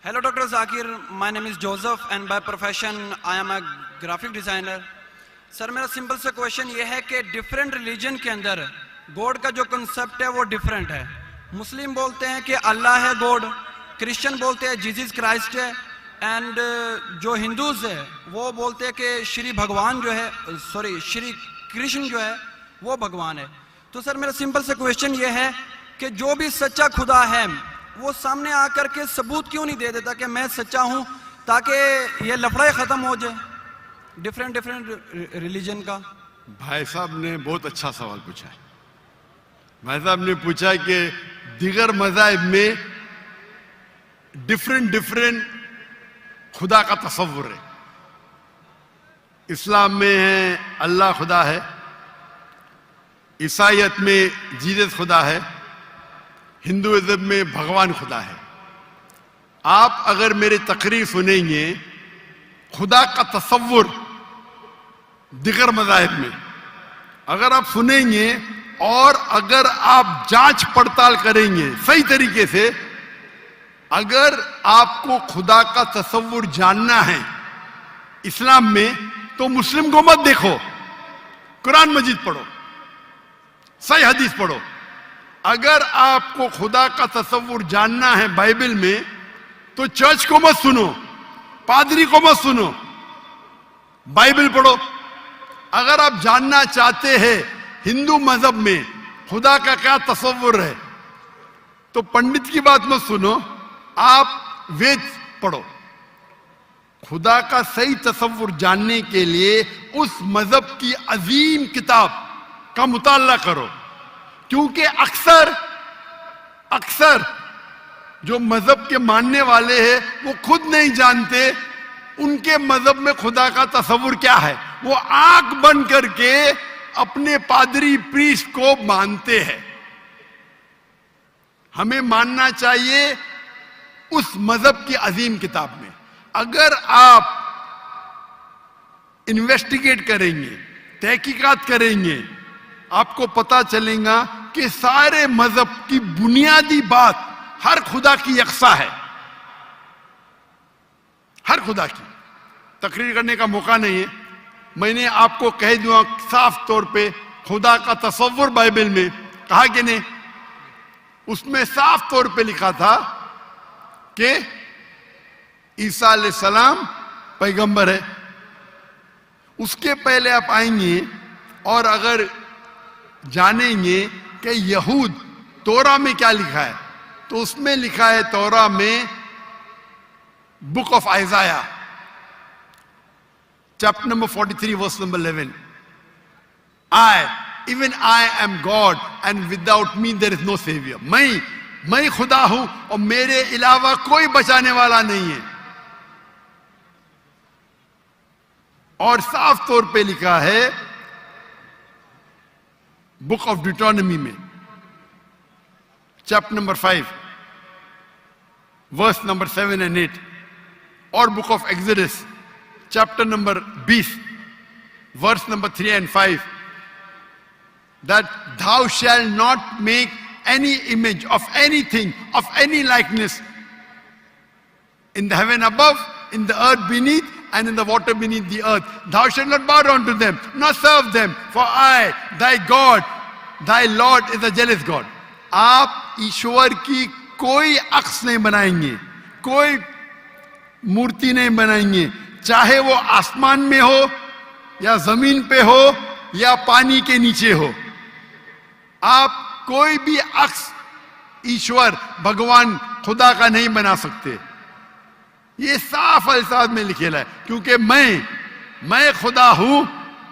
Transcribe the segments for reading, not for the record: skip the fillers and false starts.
Hello, Dr. Zakir. My name is Joseph and by profession I am a graphic designer. Sir मेरा simple सा question ये है कि different religion के अंदर गॉड का जो कंसेप्ट है वो डिफरेंट है. मुस्लिम बोलते हैं कि अल्लाह है गॉड, क्रिश्चियन बोलते हैं जीसस क्राइस्ट है, एंड जो हिंदूज है वो बोलते हैं कि श्री भगवान जो है श्री कृष्ण जो है वो भगवान है. तो सर मेरा सिंपल सा क्वेश्चन ये है कि जो भी सच्चा खुदा है वो सामने आकर के सबूत क्यों नहीं दे देता कि मैं सच्चा हूं, ताकि ये लफड़ा खत्म हो जाए डिफरेंट रिलीजन का. भाई साहब ने बहुत अच्छा सवाल पूछा है. भाई साहब ने पूछा कि दीगर मज़ाहिब में डिफरेंट खुदा का तसव्वुर है. इस्लाम में है अल्लाह खुदा है, ईसाईयत में जीसस खुदा है, हिंदुइज्म में भगवान खुदा है. आप अगर मेरी तकरीर सुनेंगे खुदा का तसव्वुर दिगर मज़ाहिब में अगर आप सुनेंगे और अगर आप जांच पड़ताल करेंगे सही तरीके से, अगर आपको खुदा का तसव्वुर जानना है इस्लाम में तो मुस्लिम को मत देखो, कुरान मजीद पढ़ो, सही हदीस पढ़ो. अगर आपको खुदा का तसव्वुर जानना है बाइबल में तो चर्च को मत सुनो, पादरी को मत सुनो, बाइबल पढ़ो. अगर आप जानना चाहते हैं हिंदू मजहब में खुदा का क्या तसव्वुर है तो पंडित की बात मत सुनो, आप वेद पढ़ो. खुदा का सही तसव्वुर जानने के लिए उस मजहब की अजीम किताब का मुताला करो, क्योंकि अक्सर जो मजहब के मानने वाले हैं वो खुद नहीं जानते उनके मजहब में खुदा का तसव्वुर क्या है. वो आंख बंद करके अपने पादरी प्रीस्ट को मानते हैं. हमें मानना चाहिए उस मजहब की अजीम किताब में. अगर आप इन्वेस्टिगेट करेंगे, तहकीकात करेंगे, आपको पता चलेगा कि सारे मजहब की बुनियादी बात हर खुदा की यकसा है. हर खुदा की तकरीर करने का मौका नहीं है. मैंने आपको कह दूंगा साफ तौर पे खुदा का तसव्वुर बाइबल में कहा कि नहीं, उसमें साफ तौर पे लिखा था कि ईसा अलैहिस्सलाम पैगंबर है. उसके पहले आप आएंगे और अगर जानेंगे कि यहूद तोरा में क्या लिखा है तो उसमें लिखा है तोरा में book of Isaiah chapter number 43 verse number 11, even I am God and without me there is no savior. मैं खुदा हूं और मेरे अलावा कोई बचाने वाला नहीं है. और साफ तौर पे लिखा है बुक ऑफ डिटोनॉमी में चैप्टर नंबर 5 वर्स नंबर 7 and 8, और book of Exodus chapter number 20 verse number 3 and 5, that thou shalt not make any image of anything of any likeness in the heaven above, in the earth beneath, and in the water beneath the earth. Thou shalt not bow down to them, nor serve them, for I, thy God, thy Lord is a jealous God. आप ईश्वर की कोई अक्स नहीं बनाएंगे, कोई मूर्ति नहीं बनाएंगे, चाहे वो आसमान में हो या जमीन पे हो या पानी के नीचे हो. आप कोई भी अक्स ईश्वर भगवान खुदा का नहीं बना सकते. ये साफ अल्फाज में लिखेला है, क्योंकि मैं खुदा हूं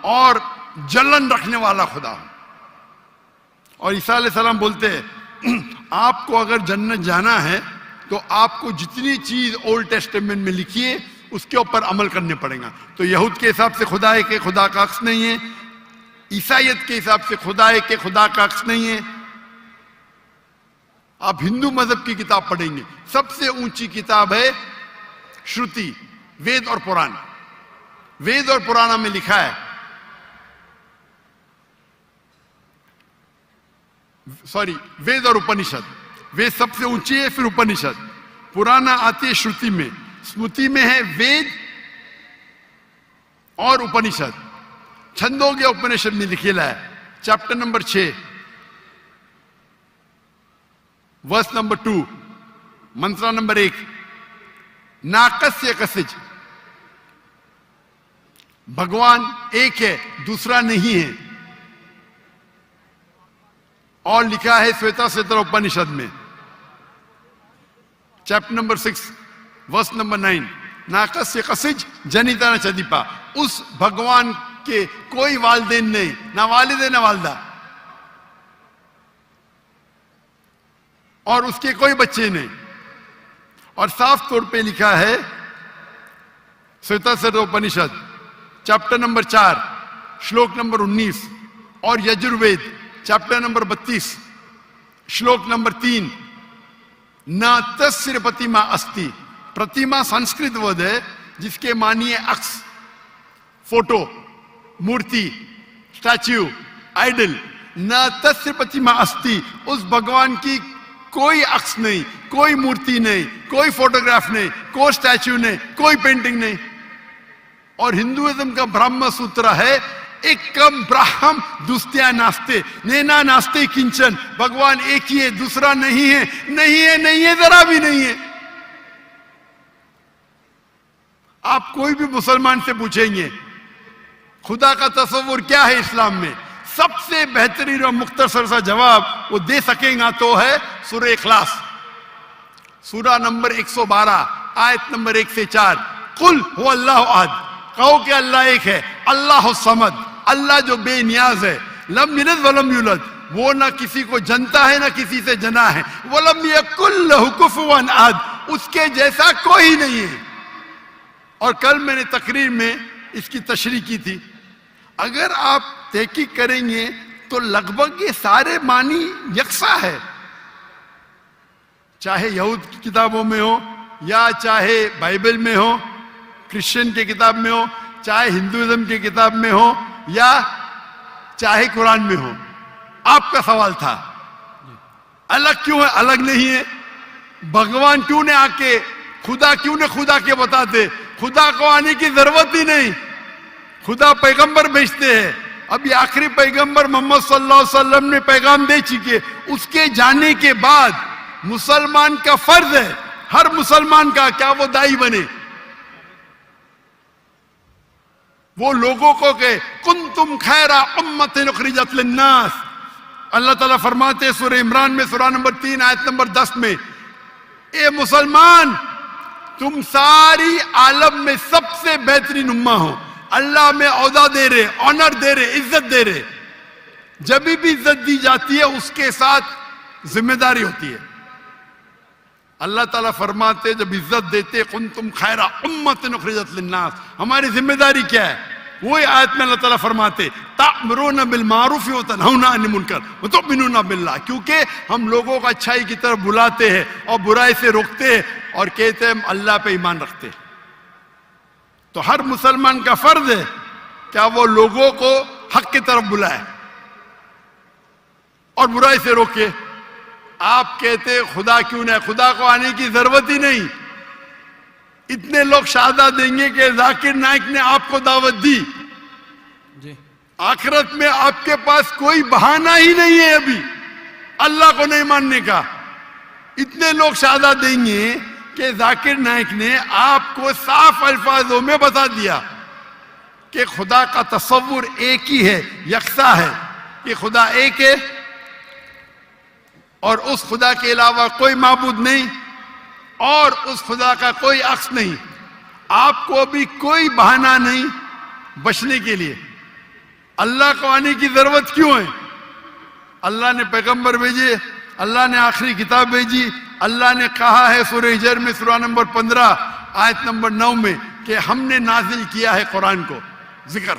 और जलन रखने वाला खुदा हूं. और ईसा अलैहिस्सलाम बोलते हैं आपको अगर जन्नत जाना है तो आपको जितनी चीज ओल्ड टेस्टामेंट में लिखी है उसके ऊपर अमल करने पड़ेगा. तो यहूद के हिसाब से खुदा है कि खुदा का अक्स नहीं है, ईसाईयत के हिसाब से खुदा है कि खुदा का अक्स नहीं है. आप हिंदू मजहब की किताब पढ़ेंगे, सबसे ऊंची किताब है श्रुति, वेद और पुराण. वेद और पुराण में लिखा है, वेद और उपनिषद, वेद सबसे ऊंची है, फिर उपनिषद. पुराना आती है श्रुति में, स्मृति में है वेद और उपनिषद। छंदोग्य उपनिषद में लिखेला है, चैप्टर नंबर 6 वर्स नंबर 2, मंत्र नंबर 1, नाकस्य कसिज, भगवान एक है, दूसरा नहीं है। और लिखा है श्वेता श्वेतर उपनिषद में, चैप्टर नंबर 6 वर्स नंबर 9, नाकस्य कसिज जनिता न चदीपा। उस भगवान के कोई वालदेन नहीं, ना वालिद ना वालदा, और उसके कोई बच्चे नहीं। और साफ तौर पे लिखा है श्वेता श्वेतर उपनिषद चैप्टर नंबर 4 श्लोक नंबर 19 और यजुर्वेद चैप्टर नंबर 32 श्लोक नंबर 3, न तस्य प्रतिमा अस्ति। प्रतिमा संस्कृत वर्ड है जिसके मानिए अक्स, फोटो, मूर्ति, स्टैच्यू, आइडल। न तस्य प्रतिमा अस्ति, उस भगवान की कोई अक्स नहीं, कोई मूर्ति नहीं, कोई फोटोग्राफ नहीं, कोई स्टैच्यू नहीं, कोई पेंटिंग नहीं। और हिंदुइज्म का ब्रह्म सूत्र है, एकम ब्रह्म दुस्त्या नास्ते, नैना नास्ते किंचन। भगवान एक ही है, दूसरा नहीं है, नहीं है, नहीं है, जरा भी नहीं है। आप कोई भी मुसलमान से पूछेंगे खुदा का तस्वुर क्या है इस्लाम में, सबसे बेहतरीन और मुख्तसर सा जवाब वो दे सकेगा तो है सूरह इखलास, सूरा नंबर 112 आयत नंबर 1 से 4। कुल हो अल्लाह अहद, कहो कि अल्लाह एक है, अल्लाह समद, अल्लाह जो बेनियाज है, लम यलिद वलम यूलद, वो ना किसी को जनता है ना किसी से जना है, वलम यकुल लहु कुफुवन अहद, उसके जैसा कोई नहीं है। और कल मैंने तकरीर में इसकी तशरीह की थी। अगर आप तहकीक करेंगे तो लगभग ये सारे मानी यकसा है, चाहे यहूद की किताबों में हो या चाहे बाइबल में हो, क्रिश्चियन की किताब में हो, चाहे हिंदुइज्म की किताब में हो या चाहे कुरान में हो। आपका सवाल था अलग क्यों है, अलग नहीं है। भगवान क्यों ने आके, खुदा क्यों ने खुदा के बताते, खुदा को आने की जरूरत ही नहीं, खुदा पैगंबर भेजते हैं। अभी आखिरी पैगंबर मोहम्मद सल्लल्लाहु अलैहि वसल्लम ने पैगाम दे चुके, उसके जाने के बाद मुसलमान का फर्ज है, हर मुसलमान का, क्या वो दाई बने, वो लोगों को कहे कुंतुम खैरा उम्मतिन उखरिजत लिन्नास। अल्लाह ताला फरमाते हैं सूरह इमरान में सूरा नंबर 3 आयत नंबर 10 में, ए मुसलमान तुम सारी आलम में सबसे बेहतरीन उम्मा हो। अल्लाह में औदा दे रहे, ऑनर दे रहे, इज्जत दे रहे। जब भी इज्जत दी जाती है उसके साथ जिम्मेदारी होती है। अल्लाह ताला फरमाते जब इज्जत देते कुंतुम खैरा उम्मतिन उखरिजत लिन्नास, हमारी जिम्मेदारी क्या है? वही आयत में अल्लाह ताला फरमाते तामुरूना बिल मारूफ व तनहौना अनिल मुनकर व तुमिनूना बिल्लाह, क्योंकि हम लोगों को अच्छाई की तरफ बुलाते हैं और बुराई से रोकते हैं और कहते हैं हम अल्लाह पे ईमान रखते हैं। तो हर मुसलमान का फर्ज है क्या वो लोगों को हक की तरफ बुलाए और बुराई से रोके। आप कहते खुदा क्यों नहीं, खुदा को आने की जरूरत ही नहीं। इतने लोग शहादत देंगे कि जाकिर नाइक ने आपको दावत दी जी। आखिरत में आपके पास कोई बहाना ही नहीं है अभी अल्लाह को नहीं मानने का। इतने लोग शहादत देंगे कि जाकिर नाइक ने आपको साफ अल्फाजों में बता दिया कि खुदा का तस्वुर एक ही है, यकसा है, कि खुदा एक है और उस खुदा के अलावा कोई माबूद नहीं और उस खुदा का कोई अक्स नहीं। आपको भी कोई बहाना नहीं बचने के लिए। अल्लाह को आने की जरूरत क्यों है? अल्लाह ने पैगंबर भेजे, अल्लाह ने आखिरी किताब भेजी। अल्लाह ने कहा है सूरह हिजर में सूरा नंबर 15 आयत नंबर 9 में कि हमने नाजिल किया है कुरान को, जिक्र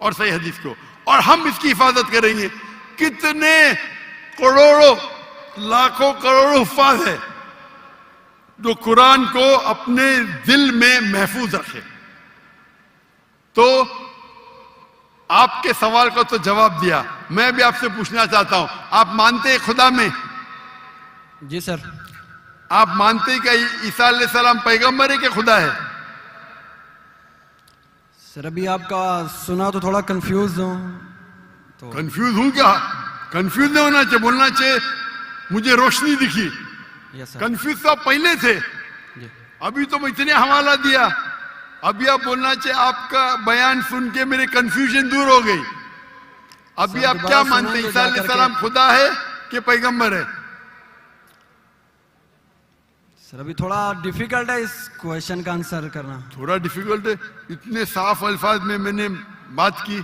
और सही हदीस को, और हम इसकी हिफाजत करेंगे। कितने करोड़ों लाखों करोड़ों हुफ्फाज है जो कुरान को अपने दिल में महफूज रखे। तो आपके सवाल का तो जवाब दिया। मैं भी आपसे पूछना चाहता हूं, आप मानते हैं खुदा में? जी सर। आप मानते हैं कि ईसा अलैहिस्सलाम पैगंबर है कि खुदा है? सर अभी आपका सुना तो थोड़ा कंफ्यूज हूँ तो कंफ्यूज हूं क्या? कंफ्यूज नहीं होना चाहिए, बोलना चाहिए मुझे रोशनी दिखी। यस सर कंफ्यूज तो आप पहले थे, जी अभी तो इतने हवाला दिया। अभी आप बोलना चाहिए आपका बयान सुन के मेरे कंफ्यूजन दूर हो गई। अभी सर, आप दोबारा क्या मानते हैं, सुनाएंगे ईसा जा करके? अलैहिस्सलाम खुदा है कि पैगंबर है? सर अभी थोड़ा डिफिकल्ट है इस क्वेश्चन का आंसर करना। थोड़ा डिफिकल्ट है, इतने साफ अल्फाज में मैंने बात की।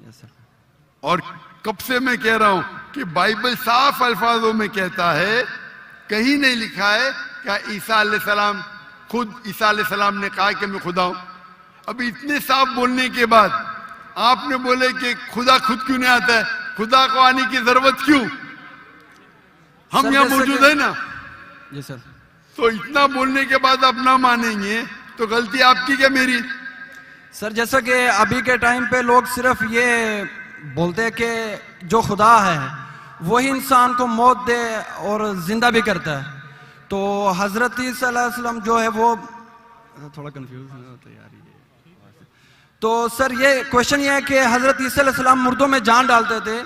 यस सर और कब से मैं कह रहा हूं कि बाइबल साफ अल्फाजों में कहता है, कहीं नहीं लिखा है कि ईसा अलैहिस्सलाम खुद ईसा अलैहिस्सलाम ने कहा कि मैं खुदा हूं। अभी इतने साफ बोलने के बाद आपने बोले कि खुदा खुद क्यों नहीं आता है, खुदा को आने की जरूरत क्यों? हम सर, यहाँ जैसे मौजूद कि- है ना, जी सर तो इतना बोलने के बाद आप ना मानेंगे तो गलती आपकी क्या मेरी? सर जैसा कि अभी के टाइम पे लोग सिर्फ ये बोलते हैं कि जो खुदा है वही इंसान को मौत दे और जिंदा भी करता है, तो हजरत ईसा अलैहिस्सलाम जो है वो थोड़ा कंफ्यूज होता है यार ये। तो सर ये क्वेश्चन ये है कि हजरत ईसा अलैहिस्सलाम मुर्दों में जान डालते थे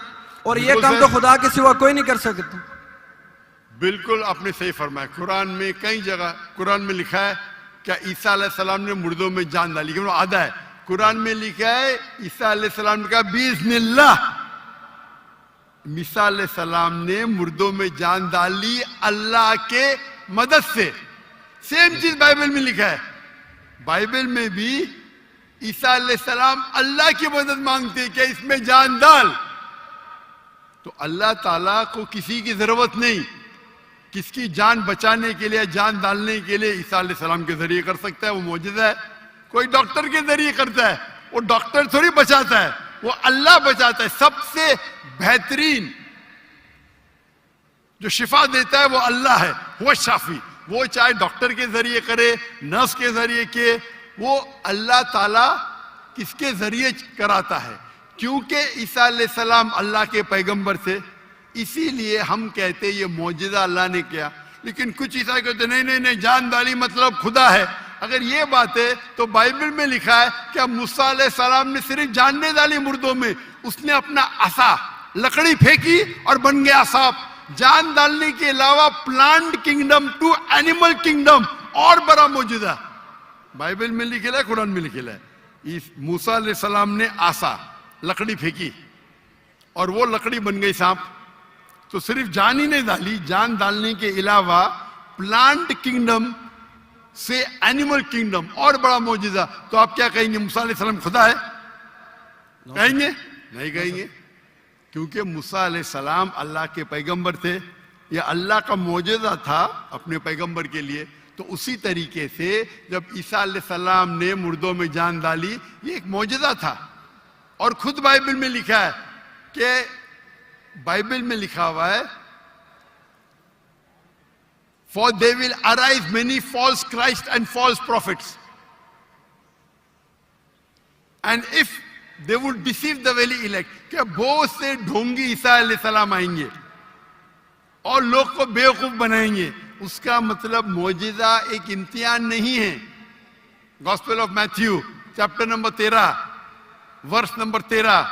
और ये बिल्कुल काम सर। तो खुदा के सिवा कोई नहीं कर सकता। बिल्कुल आपने सही फरमाया। कुरान में कई जगह कुरान में लिखा है क्या ईसा अलैहिस्सलाम ने मुर्दों में जान डाली, क्यों आधा है कुरान में लिखा है ईसा अलैहिस्सलाम का बिस्मिल्लाह, ईसा अलैहिस्सलाम ने मुर्दों में जान डाली अल्लाह के मदद से। सेम चीज बाइबल में लिखा है। बाइबल में भी ईसा अलैहिस्सलाम अल्लाह की मदद मांगते हैं कि इसमें जान डाल, तो अल्लाह ताला को किसी की जरूरत नहीं, किसकी जान बचाने के लिए जान डालने के लिए ईसा अलैहिस्सलाम के जरिए कर सकता है। वो मौजूदा है, कोई डॉक्टर के जरिए करता है, वो डॉक्टर थोड़ी बचाता है, वो अल्लाह बचाता है। सबसे बेहतरीन जो शिफा देता है वो अल्लाह है, वो शाफी। वो चाहे डॉक्टर के जरिए करे, नर्स के जरिए के, वो अल्लाह ताला किसके जरिए कराता है, क्योंकि ईसा अलैहिस्सलाम अल्लाह के पैगंबर थे, इसीलिए हम कहते ये मौजूदा अल्लाह ने किया। लेकिन कुछ ईसाई कहते नहीं नहीं नहीं, जान डाली मतलब खुदा है। अगर ये बात है तो बाइबल में लिखा है कि मूसा अलैहिस्सलाम ने सिर्फ जानने डाली मुर्दों में, उसने अपना असा लकड़ी फेंकी और बन गया सांप। जान डालने के अलावा plant kingdom to animal kingdom और बड़ा मौजूदा बाइबल में लिखेला है, कुरान में लिखेला है। इस मूसा अलैहिस्सलाम ने आसा लकड़ी फेंकी और वो लकड़ी बन गई सांप। तो सिर्फ जान ही नहीं डाली, जान डालने के अलावा प्लांट किंगडम से एनिमल किंगडम और बड़ा मौजूदा। तो आप क्या कहेंगे, मूसा अलैहिस्सलाम खुदा है? कहेंगे नहीं कहेंगे, क्योंकि मूसा अलैहिस्सलाम अल्लाह के पैगंबर थे, यह अल्लाह का मौजूदा था अपने पैगंबर के लिए। तो उसी तरीके से जब ईसा अलैहिस्सलाम ने मुर्दों में जान डाली, ये एक मौजूदा था। और खुद बाइबल में लिखा है कि बाइबल में लिखा हुआ है For they will arise many false Christ and false prophets. And if they would deceive the very elect, क्या बहुत से ढोंगी ईसा अलैहिस्सलाम आएंगे और लोग को बेवकूफ बनाएंगे। उसका मतलब मौजिजा एक इम्तिहान नहीं है। Gospel of Matthew chapter number 13 verse number 13,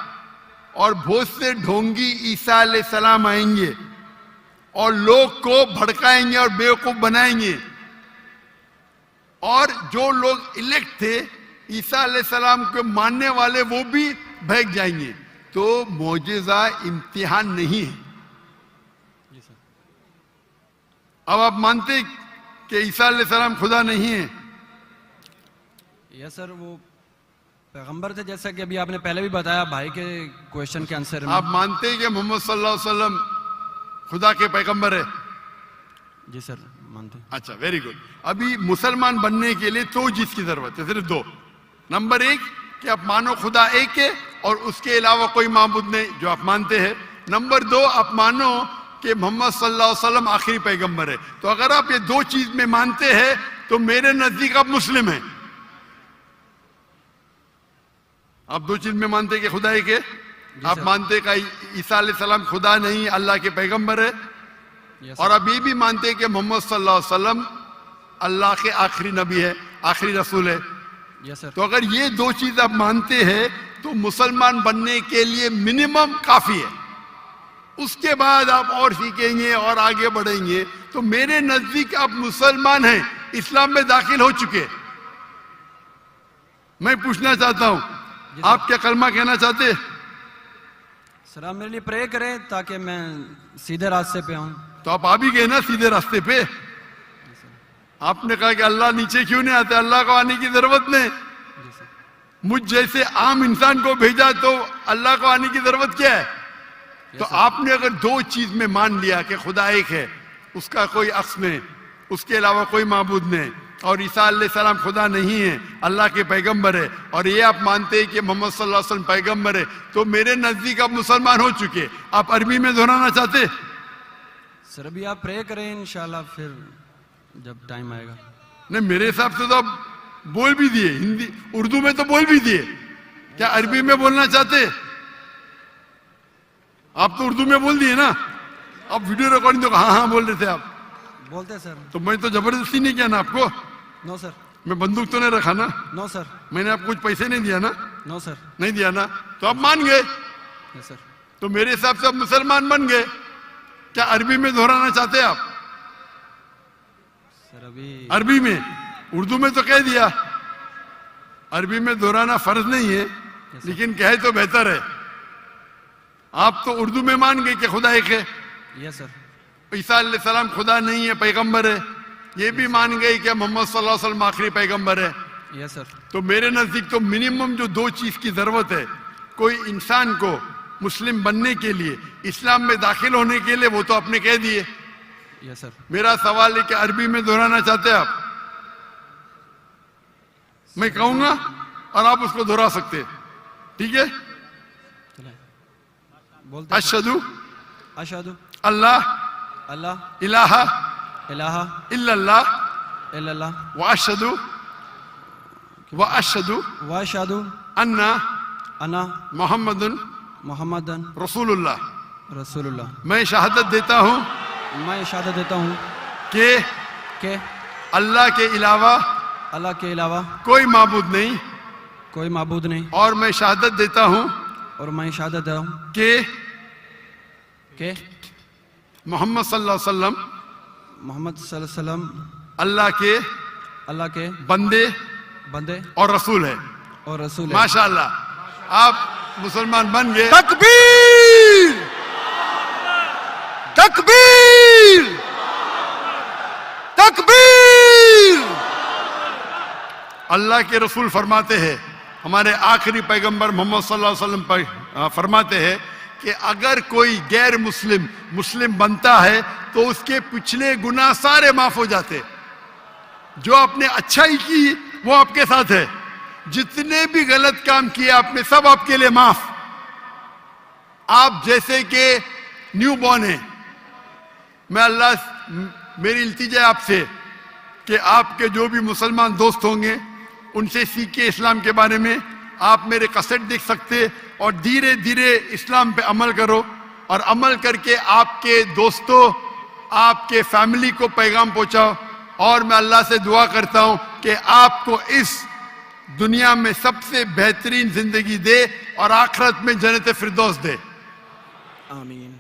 और बहुत से ढोंगी ईसा अलैहिस्सलाम आएंगे और लोग को भड़काएंगे और बेवकूफ बनाएंगे। और जो लोग इलेक्ट थे ईसा अलैहिस्सलाम को मानने वाले, वो भी भाग जाएंगे। तो मौजिजा इम्तिहान नहीं है। अब आप मानते कि ईसा अलैहिस्सलाम खुदा नहीं है? यस सर, वो पैगंबर थे, जैसा कि अभी आपने पहले भी बताया भाई के क्वेश्चन के आंसर में। आप मानते हैं कि मोहम्मद सल्लल्लाहु अलैहि वसल्लम खुदा के पैगंबर है? जी सर मानते हैं। अच्छा, वेरी गुड। अभी मुसलमान बनने के लिए 2 चीज की जरूरत है, सिर्फ 2। नंबर 1 कि आप मानो खुदा एक है और उसके अलावा कोई माबूद नहीं, जो आप मानते हैं। नंबर 2 आप मानो कि मोहम्मद सल्लल्लाहु अलैहि वसल्लम आखिरी पैगंबर है। तो अगर आप ये 2 चीज में मानते हैं तो मेरे नजदीक आप मुस्लिम हैं। आप 2 चीज में मानते कि खुदा एक है, आप मानते कि ईसा अलैहिस्सलाम खुदा नहीं अल्लाह के पैगंबर है। Yes, और sir. अब ये भी मानते हैं कि मोहम्मद सल्लल्लाहु अलैहि वसल्लम अल्लाह के आखिरी नबी है, आखिरी रसूल है। Yes, sir. तो अगर ये दो चीज आप मानते हैं तो मुसलमान बनने के लिए मिनिमम काफी है। उसके बाद आप और सीखेंगे और आगे बढ़ेंगे। तो मेरे नजदीक आप मुसलमान हैं, इस्लाम में दाखिल हो चुके। मैं पूछना चाहता हूं, आप क्या कलमा कहना चाहते हैं? सर आप मेरे लिए प्रे करें ताकि मैं सीधे रास्ते पे आऊं। तो आप आ भी गए ना सीधे रास्ते पे। आपने कहा कि अल्लाह नीचे क्यों नहीं आते, अल्लाह को आने की जरूरत नहीं। जी सर। मुझ जैसे आम इंसान को भेजा तो अल्लाह को आने की जरूरत क्या है? तो आपने अगर दो चीज में मान लिया कि खुदा एक है, उसका कोई अक्स नहीं, उसके अलावा कोई माबूद नहीं, और ईसा अलैहिस्सलाम खुदा नहीं है, अल्लाह के पैगंबर है, और ये आप मानते हैं कि मोहम्मद सल्लल्लाहु अलैहि वसल्लम पैगंबर है, तो मेरे नजदीक आप मुसलमान हो चुके। आप अरबी में दोहराना चाहते? सर अभी आप प्रे करें, इंशाल्लाह फिर जब टाइम आएगा। नहीं, मेरे हिसाब से तो आप बोल भी दिए, हिंदी उर्दू में तो बोल भी दिए। क्या अरबी में बोलना चाहते? आप तो उर्दू में बोल दिए ना। आप वीडियो रिकॉर्डिंग तो हाँ हाँ बोल रहे थे आप। बोलते सर। तो मैं तो जबरदस्ती नहीं किया ना आपको। No sir. मैं बंदूक तो नहीं रखा ना। No sir. मैंने आपको कुछ पैसे नहीं दिया ना। No sir. नहीं दिया ना, तो आप मान गए। Yes sir. तो मेरे हिसाब से आप मुसलमान बन गए। क्या अरबी में दोहराना चाहते हैं आप? सर अभी अरबी में, उर्दू में तो कह दिया। अरबी में दोहराना फर्ज नहीं है, लेकिन कहे तो बेहतर है। आप तो उर्दू में मान गए कि खुदा एक है। Yes sir. ईसा अलैहिस्सलाम खुदा नहीं है, पैगंबर है। ये भी मान गए कि मोहम्मद सल्लल्लाहु अलैहि वसल्लम आखिरी पैगंबर है। Yes sir. तो मेरे नजदीक तो मिनिमम जो दो चीज की जरूरत है कोई इंसान को मुस्लिम बनने के लिए, इस्लाम में दाखिल होने के लिए, वो तो आपने कह दिए। Yes sir. मेरा सवाल है कि अरबी में दोहराना चाहते हैं आप? मैं कहूंगा और आप उसको दोहरा सकते हैं, ठीक है? चले बोलते अशहदु अशहदु अल्लाह अल्लाह इलाहा इलाहा इल्लल्लाह इल्लल्लाह व अशहदु व अशहदु अन्ना अन्ना मोहम्मदुन मुहम्मदन रसूलुल्लाह। रसूलुल्लाह। मैं शहादत देता हूं मैं शहादत देता हूँ कि कि अल्लाह के अलावा अल्लाह के अलावा कोई माबूद नहीं, कोई माबूद नहीं, और मैं शहादत देता हूं और मैं शहादत देता हूँ कि कि मोहम्मद सल्लल्लाहु अलैहि वसल्लम मोहम्मद सल्लल्लाहु अलैहि वसल्लम अल्लाह के बंदे बंदे और रसूल है। और रसूल है। माशाअल्लाह, आप मुसलमान बन गए। तकबीर तकबीर तकबीर। अल्लाह के रसूल फरमाते हैं, हमारे आखिरी पैगंबर मोहम्मद सल्लल्लाहु अलैहि वसल्लम फरमाते हैं कि अगर कोई गैर मुस्लिम मुस्लिम बनता है तो उसके पिछले गुनाह सारे माफ हो जाते। जो आपने अच्छाई की वो आपके साथ है, जितने भी गलत काम किए आपने सब आपके लिए माफ। आप जैसे कि न्यू बॉर्न है। मैं अल्लाह, मेरी इल्तिजा है आपसे कि आपके जो भी मुसलमान दोस्त होंगे उनसे सीखे इस्लाम के बारे में। आप मेरे कैसेट देख सकते और धीरे धीरे इस्लाम पे अमल करो, और अमल करके आपके दोस्तों, आपके फैमिली को पैगाम पहुंचाओ। और मैं अल्लाह से दुआ करता हूं कि आपको इस दुनिया में सबसे बेहतरीन जिंदगी दे और आखिरत में जन्नत फिरदौस दे। आमीन।